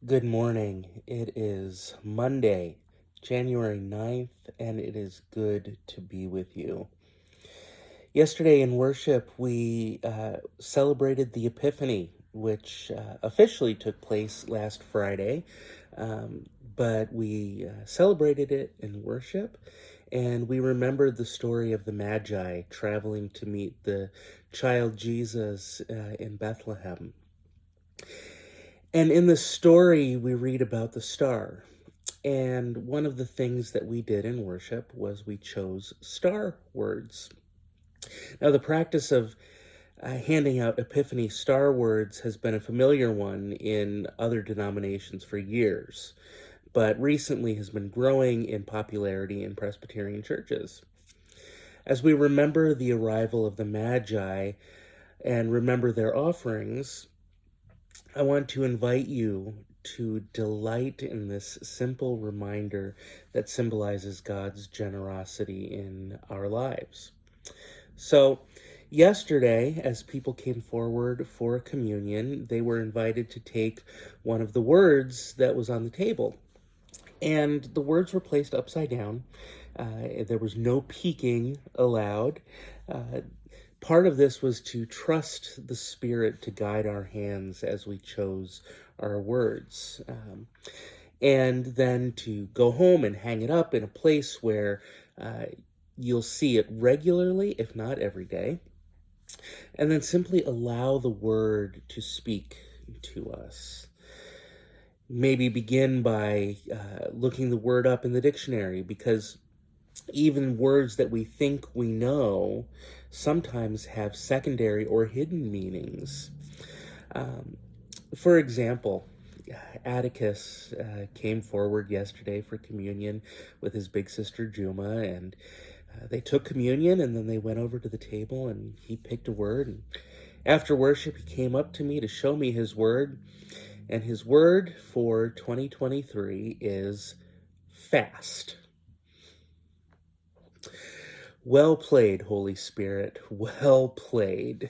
Good morning. It is Monday, January 9th, and it is good to be with you. Yesterday in worship, we celebrated the Epiphany, which officially took place last Friday, but we celebrated it in worship, and we remembered the story of the Magi traveling to meet the child Jesus in Bethlehem. And in the story, we read about the star. And one of the things that we did in worship was we chose star words. Now, the practice of handing out Epiphany star words has been a familiar one in other denominations for years, but recently has been growing in popularity in Presbyterian churches. As we remember the arrival of the Magi and remember their offerings, I want to invite you to delight in this simple reminder that symbolizes God's generosity in our lives. So, yesterday, as people came forward for communion, they were invited to take one of the words that was on the table. And the words were placed upside down. There was no peeking allowed. Uh, Part of this was to trust the Spirit to guide our hands as we chose our words. And then to go home and hang it up in a place where you'll see it regularly, if not every day. And then simply allow the word to speak to us. Maybe begin by looking the word up in the dictionary, because even words that we think we know sometimes have secondary or hidden meanings. For example, Atticus came forward yesterday for communion with his big sister Juma, and they took communion, and then they went over to the table, and he picked a word. And after worship, he came up to me to show me his word, and his word for 2023 is fast. Well played, Holy Spirit. Well played.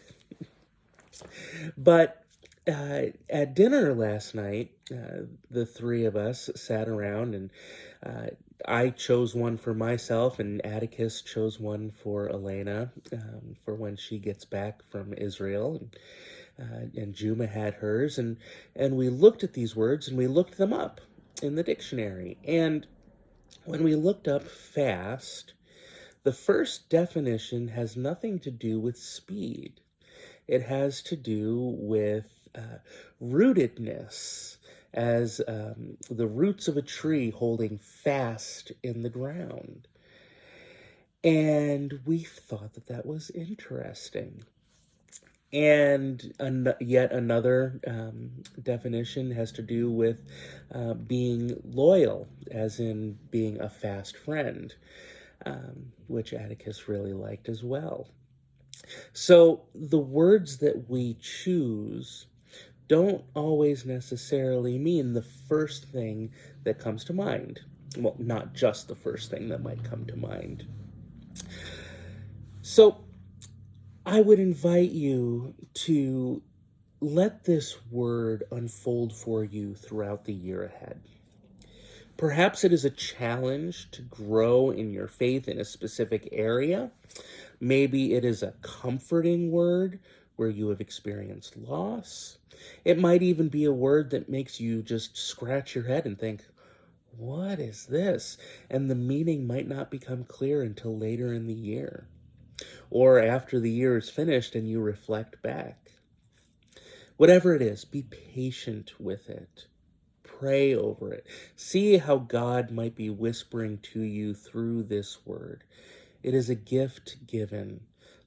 But at dinner last night, the three of us sat around, and I chose one for myself, and Atticus chose one for Elena for when she gets back from Israel, and Juma had hers, and we looked at these words and we looked them up in the dictionary. And when we looked up fast, the first definition has nothing to do with speed. It has to do with rootedness, as the roots of a tree holding fast in the ground. And we thought that that was interesting. And yet another definition has to do with being loyal, as in being a fast friend, which Atticus really liked as well. So the words that we choose don't always necessarily mean the first thing that comes to mind. Well, not just the first thing that might come to mind. So I would invite you to let this word unfold for you throughout the year ahead. Perhaps it is a challenge to grow in your faith in a specific area. Maybe it is a comforting word where you have experienced loss. It might even be a word that makes you just scratch your head and think, what is this? And the meaning might not become clear until later in the year, or after the year is finished and you reflect back. Whatever it is, be patient with it. Pray over it. See how God might be whispering to you through this word. It is a gift given,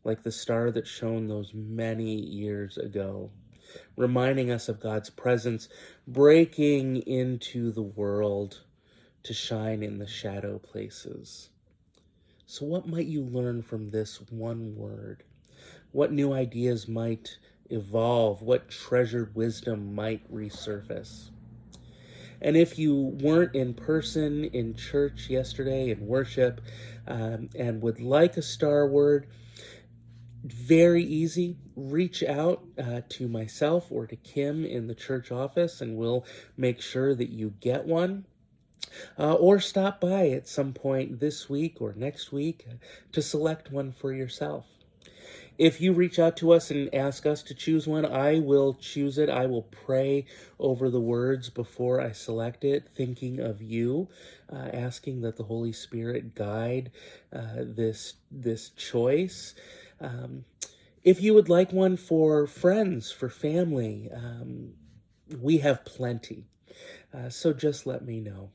like the star that shone those many years ago, reminding us of God's presence breaking into the world to shine in the shadow places. So what might you learn from this one word? What new ideas might evolve? What treasured wisdom might resurface? And if you weren't in person in church yesterday in worship and would like a star word, very easy. reach out to myself or to Kim in the church office, and we'll make sure that you get one. Or stop by at some point this week or next week to select one for yourself. If you reach out to us and ask us to choose one, I will choose it. I will pray over the words before I select it, thinking of you, asking that the Holy Spirit guide this choice. If you would like one for friends, for family, we have plenty. So just let me know.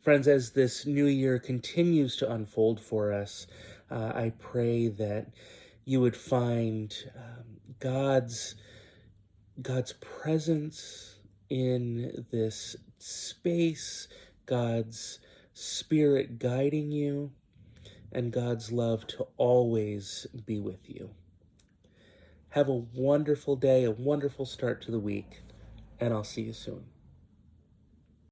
Friends, as this new year continues to unfold for us, I pray that you would find God's presence in this space, God's Spirit guiding you, and God's love to always be with you. Have a wonderful day, a wonderful start to the week, and I'll see you soon.